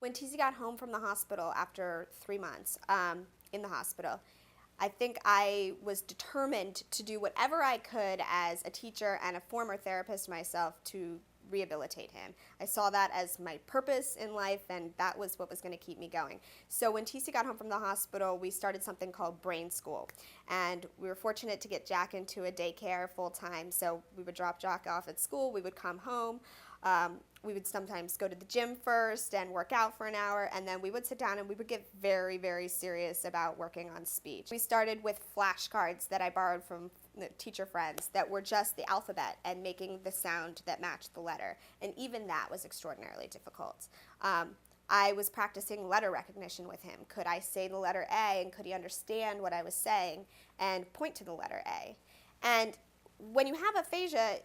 When TC got home from the hospital after 3 months in the hospital, I think I was determined to do whatever I could as a teacher and a former therapist myself to rehabilitate him. I saw that as my purpose in life, and that was what was going to keep me going. So when TC got home from the hospital, we started something called Brain School, and we were fortunate to get Jack into a daycare full time. So we would drop Jack off at school, we would come home. We would sometimes go to the gym first and work out for an hour, and then we would sit down and we would get very, very serious about working on speech. We started with flashcards that I borrowed from teacher friends that were just the alphabet and making the sound that matched the letter, and even that was extraordinarily difficult. I was practicing letter recognition with him. Could I say the letter A, and could he understand what I was saying and point to the letter A? And when you have aphasia,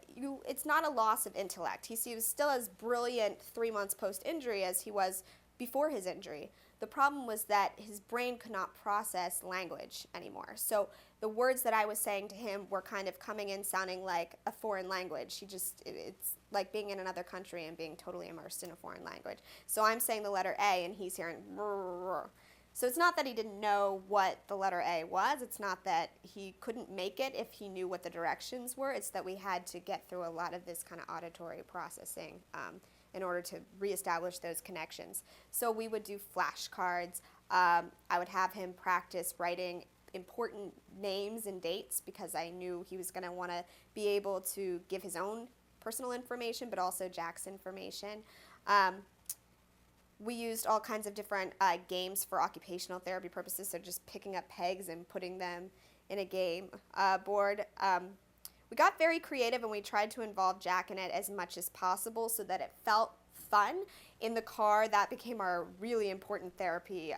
it's not a loss of intellect. He was still as brilliant 3 months post-injury as he was before his injury. The problem was that his brain could not process language anymore. So the words that I was saying to him were kind of coming in sounding like a foreign language. It's like being in another country and being totally immersed in a foreign language. So I'm saying the letter A and he's hearing rrr. So it's not that he didn't know what the letter A was. It's not that he couldn't make it if he knew what the directions were. It's that we had to get through a lot of this kind of auditory processing in order to reestablish those connections. So we would do flashcards. I would have him practice writing important names and dates because I knew he was going to want to be able to give his own personal information, but also Jack's information. We used all kinds of different games for occupational therapy purposes, so just picking up pegs and putting them in a game board. We got very creative and we tried to involve Jack in it as much as possible so that it felt fun. In the car, that became our really important therapy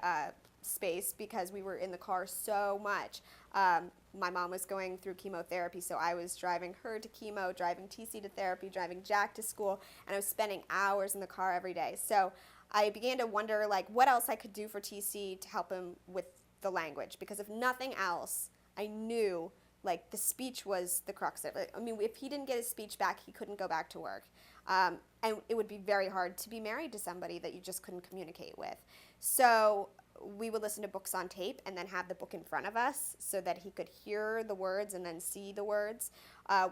space because we were in the car so much. My mom was going through chemotherapy, so I was driving her to chemo, driving TC to therapy, driving Jack to school, and I was spending hours in the car every day. So I began to wonder what else I could do for TC to help him with the language, because if nothing else, I knew the speech was the crux of it. I mean, if he didn't get his speech back, he couldn't go back to work. And it would be very hard to be married to somebody that you just couldn't communicate with. So we would listen to books on tape and then have the book in front of us so that he could hear the words and then see the words.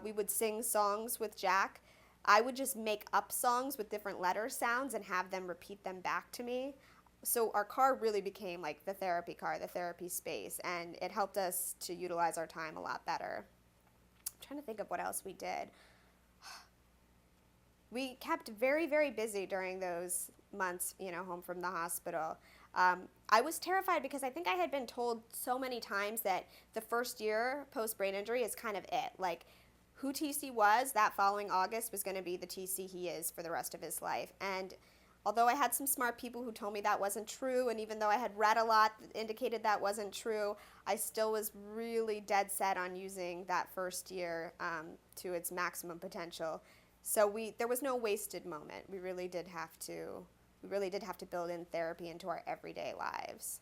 We would sing songs with Jack. I would just make up songs with different letter sounds and have them repeat them back to me. So our car really became like the therapy car, the therapy space, and it helped us to utilize our time a lot better. I'm trying to think of what else we did. We kept very, very busy during those months, home from the hospital. I was terrified because I think I had been told so many times that the first year post-brain injury is kind of it. Who TC was that following August was going to be the TC he is for the rest of his life. And although I had some smart people who told me that wasn't true, and even though I had read a lot that indicated that wasn't true, I still was really dead set on using that first year to its maximum potential. So there was no wasted moment. We really did have to build in therapy into our everyday lives.